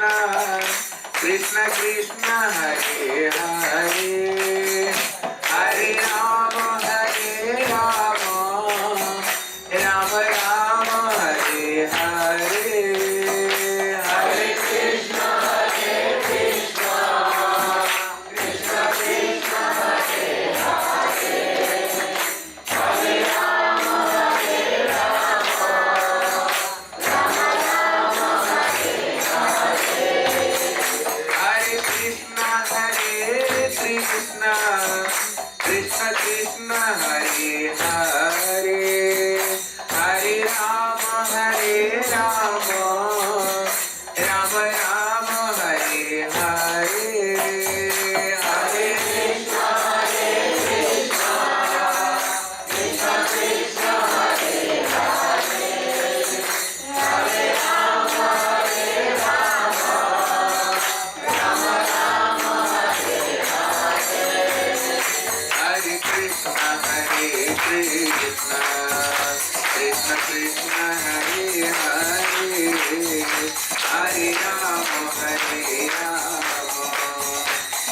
Krishna Krishna Hare Hare Hare Rama Hare Rama Rama Rama Hare Hare Hare Krishna Hare Krishna Krishna Krishna Hare Hare Hare Rama Hare Rama Rama Rama Hare Hare Hare Krishna Hare Krishna Krishna Krishna Hare Hare Hare Rama Hare Rama Rama Rama Hare Hare Hare Krishna Hare Krishna Krishna Krishna Hare Hare Hare Rama Hare Rama Rama Rama Hare Hare Hare Krishna Hare Krishna Krishna Krishna Hare Hare Hare Rama Hare Rama Rama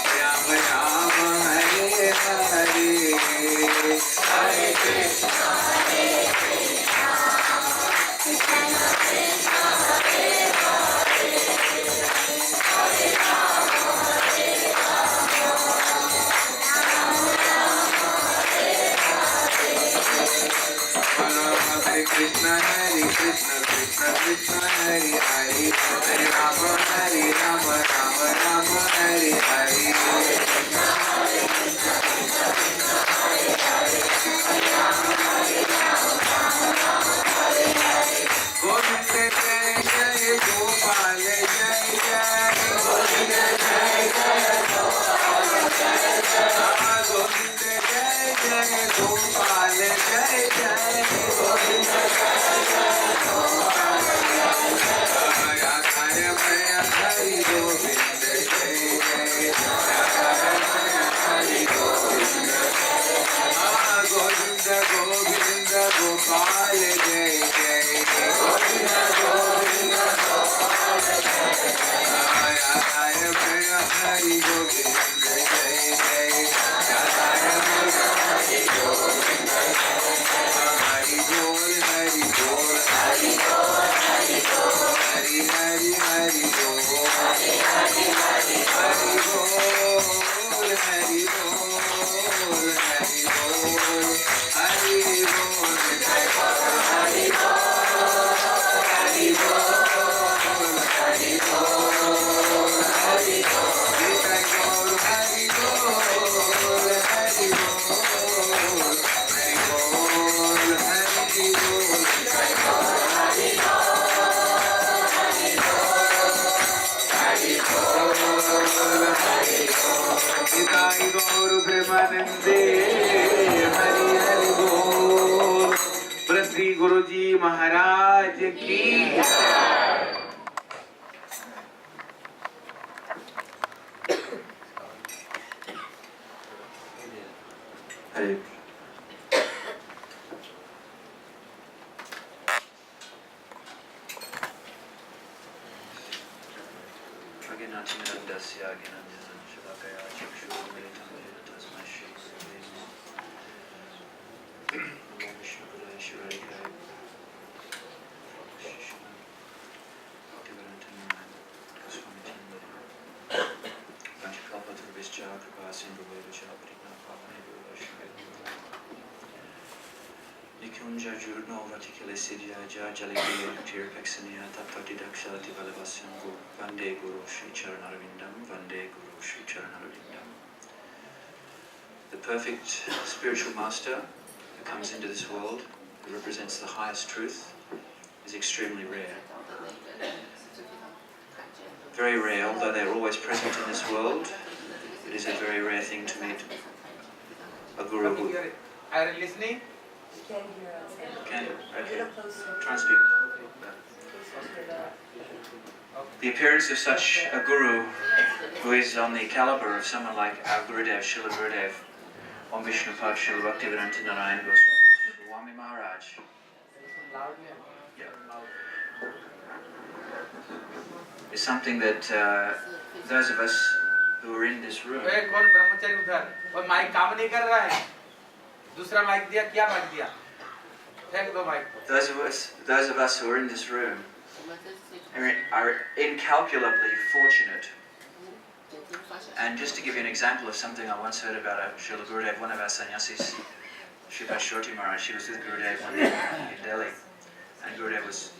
Rama Hare Hare Hare Krishna Hare Krishna Krishna Krishna Hare Hare Hare Rama Hare Hare Krishna Hare Krishna Krishna Krishna Hare Hare Hare Rama Hare Rama Rama Rama Hare Hare Govinda Jai Jai Gopal Jai Jai Govinda Jai Jai Gopal Jai Jai Govinda Jai Jai Gopal Jai Jai Govinda Jai Jai Gopal Jai Jai Radha Maya Hari Govinda Jai Jai Radha Maya Hari Govinda Govinda Govinda Gopal Jai Jai Govinda Govinda Gopal Jai Jai Radha Maya Hari Govinda Jai Jai Radha Maya Hari Govinda Hari Bol Hari Bol Hari Bol Hari Bol Hari Hari Hari Bol Hari Hari Hari Hari Bol Hari Bol Hari Bol Hari Bol Jai Bol Hari Bol Hari Bol Hari Bol Hari Bol Jai Bol Hari Bol Hari Bol Hari Bol Hari Bol Jai Bol Hari Bol Hari Bol Nitai Gaur Premanande Hari Hari Bol Prasri Guruji Maharaj Ki Hare Aginatindasya Aginanjan Shalakaya Chakshurumilitam Tasmai Shri Namo Vishnu Padaya Shivaya Shishma Bhaktivedanta Goswami Tanda Panchakalpatarvischa Kripa Sindhu Vedasya Paritna Pavane Vivashya Nikunja Jurno Vatikale Sidya Jaliya Tirpaksaniya Tattva Didakshati Valavasyam Vande Guru Shri Charanarvindam Vande Guru Shri Charanarvindam. The perfect spiritual master who comes into this world, who represents the highest truth, is extremely rare. Very rare, although they're always present in this world, it is a very rare thing to meet a guru who... Are you listening? Can hear us. Can you? Okay. Closer. Try and speak. The appearance of such a guru who is on the caliber of someone like our Gurudev, Srila Gurudev, Om Vishnupad Srila Bhaktivedanta Narayan Goswami Maharaj. is something that those of us who are in this room. कौन ब्रह्मचारी उधर और mic काम नहीं कर रहा है दूसरा mic दिया क्या माइक दिया फेंक दो mic Those of us who are in this room are incalculably fortunate. And just to give you an example of something I once heard about Srila Gurudev, one of our sannyasis, Shriva Shorty Maharaj, she was with Gurudev one day in Delhi, and Gurudev was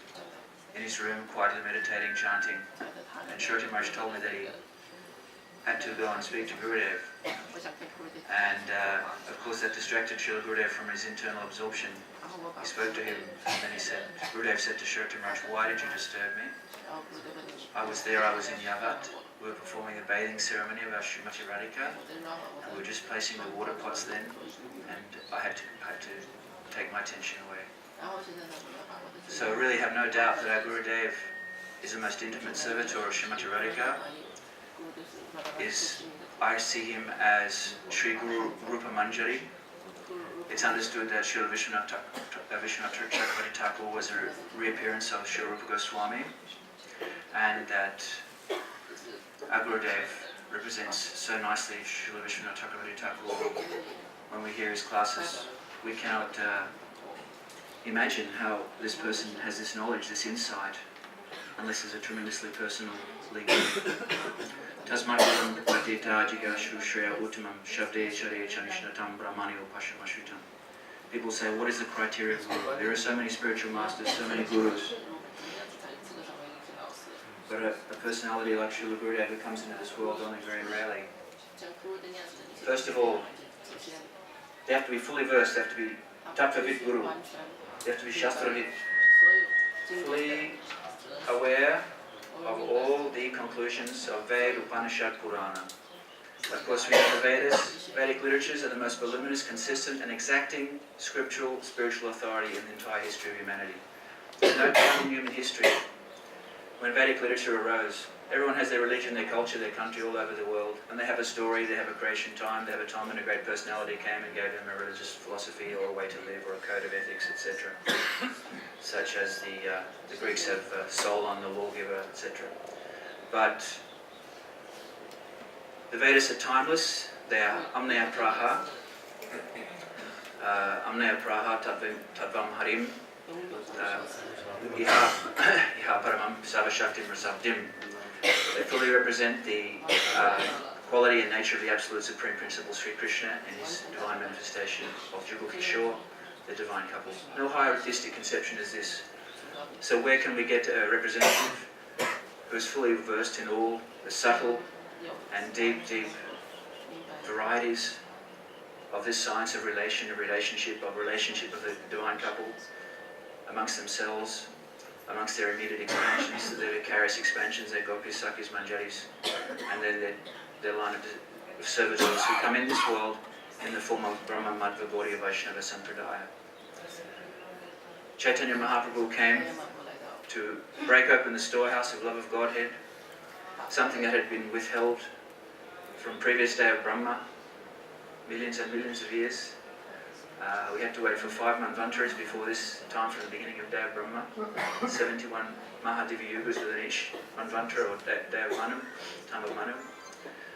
in his room quietly meditating, chanting, and Shorty Maharaj told me that he had to go and speak to Gurudev, and of course that distracted Srila Gurudev from his internal absorption. He spoke to him, and then he said, Gurudev said to Shorty Maharaj, "Why did you disturb me? I was there, I was in Yavat. We were performing a bathing ceremony of our Srimati Radhika, and we were just placing the water pots then, and I had to take my attention away." So I really have no doubt that our Gurudev is the most intimate servitor of Srimati Radhika. I see him as Sri Guru Rupa Manjari. It's understood that Srila Vishwanath Chakravarti Thakur was a reappearance of Srila Rupa Goswami, and that our Gurudev represents so nicely Srila Vishwanath Chakravarti Thakur. When we hear his classes, we cannot imagine how this person has this knowledge, this insight, unless there's a tremendously personal link. Tasmatam Patita Jigashu Shreya Uttamam Shabde Chare Chanishnatam Brahmani Upashamashritam. People say, what is the criteria of guru? There are so many spiritual masters, so many gurus. But a personality like Srila Gurudev who comes into this world only very rarely. First of all, they have to be fully versed, they have to be Tattvavid Guru. They have to be Shastravid, fully aware of all the conclusions of Veda, Upanishad, Purana. Of course, we have the Vedas. Vedic literatures are the most voluminous, consistent and exacting scriptural, spiritual authority in the entire history of humanity. There's no time in human history when Vedic literature arose. Everyone has their religion, their culture, their country all over the world, and they have a story, they have a creation time, they have a time when a great personality came and gave them a religious philosophy or a way to live or a code of ethics, etc. Such as the Greeks have Solon, the lawgiver, etc. But the Vedas are timeless. They are Amnaya Praha, Tattvam Harim, Iha Paramam Savashaktim Rasabdim. They fully represent the quality and nature of the absolute supreme principle Sri Krishna and his divine manifestation of Jugal Kishore, the divine couple. No higher artistic conception is this. So where can we get a representative who is fully versed in all the subtle and deep varieties of this science of relationship of the divine couple amongst themselves, amongst their immediate expansions, their vicarious expansions, their gopis, sakis, manjaris, and then their line of servitors who come in this world in the form of Brahma, Madhva, Gaudiya, Vaishnava, Sampradaya. Chaitanya Mahaprabhu came to break open the storehouse of love of Godhead, something that had been withheld from previous day of Brahma, millions and millions of years. We had to wait for 5 manvantaras before this time from the beginning of Day of Brahma. 71 Mahadivi Yugas within each manvantara or Day of Manu, time of Manu.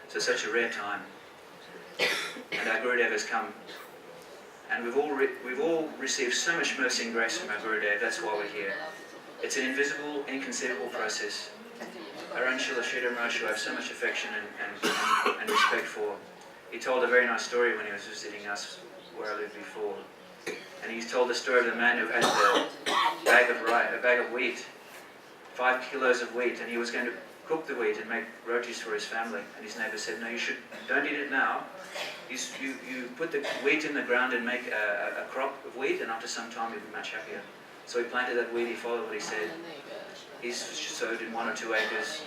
So such a rare time. And our Gurudev has come. And we've all received so much mercy and grace from our Gurudev, that's why we're here. It's an invisible, inconceivable process. Our own Srila Sridhar Maharaj, who I have so much affection and respect for, he told a very nice story when he was visiting us where I lived before. And he told the story of the man who had a bag of wheat, 5 kilos of wheat, and he was going to cook the wheat and make rotis for his family. And his neighbor said, "No, don't eat it now. You put the wheat in the ground and make a crop of wheat, and after some time you'll be much happier." So he planted that wheat, he followed what he said. He sowed in 1 or 2 acres.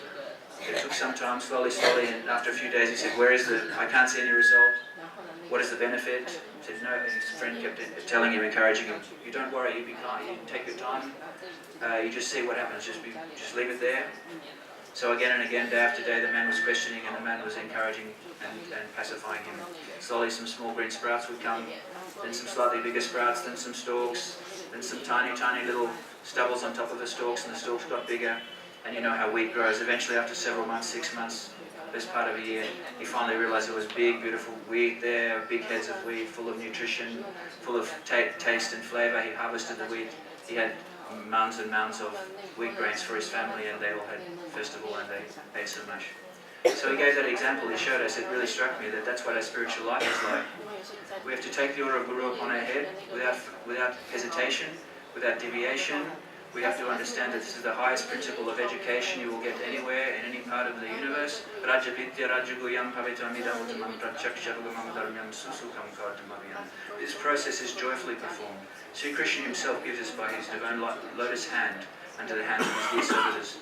It took some time, slowly, and after a few days he said, I can't see any result. What is the benefit? He said, no, and his friend kept telling him, encouraging him, you don't worry, you be kind, you take your time, you just see what happens, just leave it there. So again and again, day after day, the man was questioning and the man was encouraging and pacifying him. Slowly some small green sprouts would come, then some slightly bigger sprouts, then some stalks, then some tiny little stubbles on top of the stalks, and the stalks got bigger. And you know how wheat grows. Eventually, after several months, 6 months, best part of a year, he finally realized there was big, beautiful wheat there, big heads of wheat, full of nutrition, full of taste and flavor. He harvested the wheat. He had mounds and mounds of wheat grains for his family, and they all had festival, and they ate so much. So he gave that example. He showed us. It really struck me that that's what our spiritual life is like. We have to take the order of Guru upon our head without hesitation, without deviation. We have to understand that this is the highest principle of education you will get anywhere in any part of the universe. This process is joyfully performed. Sri Krishna himself gives us by his divine lotus hand under the hands of his dear servitors.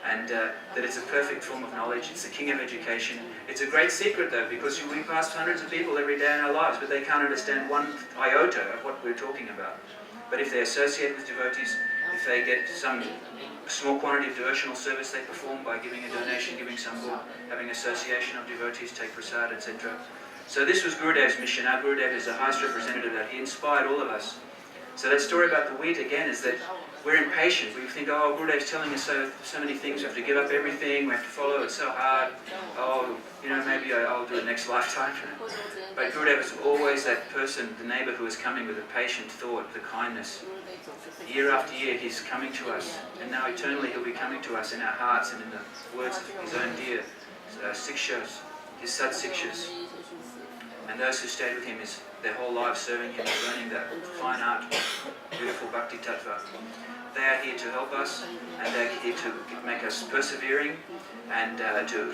And that it's a perfect form of knowledge. It's the king of education. It's a great secret though, because we pass hundreds of people every day in our lives, but they can't understand one iota of what we're talking about. But if they associate with devotees, if they get some small quantity of devotional service they perform by giving a donation, giving some book, having association of devotees, take prasad, etc. So this was Gurudev's mission. Our Gurudev is the highest representative of that. He inspired all of us. So that story about the wheat again is that we're impatient. We think, oh, Gurudev's telling us so many things. We have to give up everything. We have to follow. It's so hard. Oh, you know, maybe I'll do it next lifetime. But Gurudev is always that person, the neighbor who is coming with a patient thought, the kindness. Year after year, he's coming to us. And now eternally, he'll be coming to us in our hearts and in the words of his own dear sikshas, his sad sikshas. And those who stayed with him is their whole lives serving him, learning that fine art, beautiful bhakti tattva. They are here to help us, and they're here to make us persevering, and to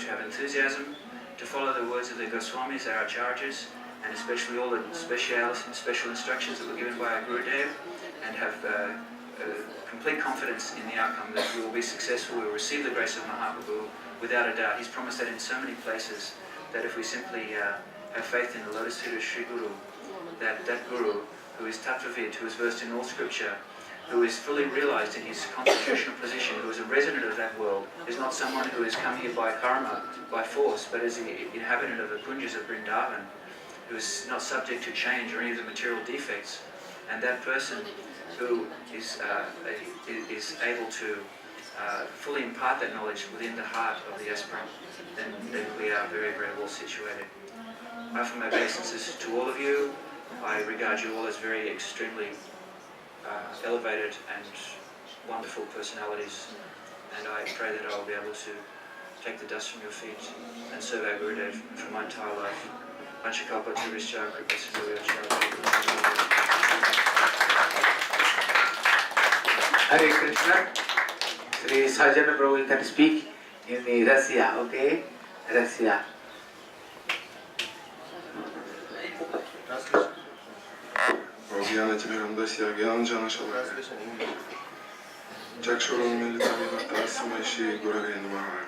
have enthusiasm, to follow the words of the Goswamis, our acharyas, and especially all the special instructions that were given by our Gurudev, and have complete confidence in the outcome that we will be successful, we will receive the grace of Mahaprabhu without a doubt. He's promised that in so many places, that if we simply have faith in the lotus feet of Sri Guru, that Guru, who is Tattvavid, who is versed in all scripture, who is fully realized in his constitutional position, who is a resident of that world, is not someone who has come here by karma, by force, but is the inhabitant of the kunjas of Vrindavan, who is not subject to change or any of the material defects. And that person who is able to fully impart that knowledge within the heart of the aspirant, then we are very, very well situated. I offer my obeisances to all of you. I regard you all as very extremely elevated and wonderful personalities, and I pray that I will be able to take the dust from your feet and serve our Gurudev for my entire life. Panchakalpa Turischa Kripa. Hare Krishna. Sri Sajjana Prabhu, you can speak in the Russia, okay? Russia. Гьяна Тимирандасия Гьянджана Шалака Чакшуру Милитавината Самайши Гуравей Намага.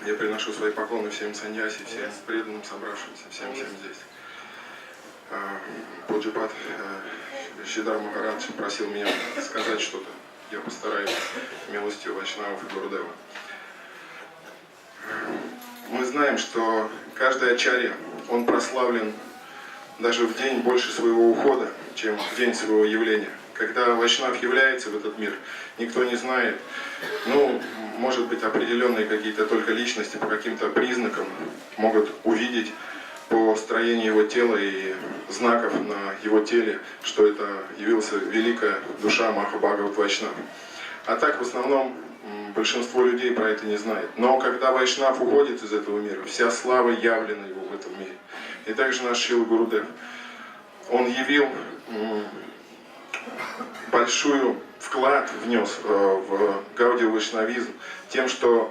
Я приношу свои поклоны всем саньяси, всем преданным собравшимся, всем здесь. Пуджипат Шидар Махарадж просил меня сказать что-то. Я постараюсь милостью Вайшнавов и Гурудева. Мы знаем, что каждый ачарья, он прославлен даже в день больше своего ухода, чем в день своего явления. Когда Вайшнав является в этот мир, никто не знает, ну, может быть, определенные какие-то только личности по каким-то признакам могут увидеть по строению его тела и знаков на его теле, что это явился великая душа Махабхагават Вайшнав. А так, в основном, большинство людей про это не знает. Но когда Вайшнав уходит из этого мира, вся слава явлена его в этом мире. И также наш Шрила Гурудев, он явил большой вклад, внес в гаудия вайшнавизм тем, что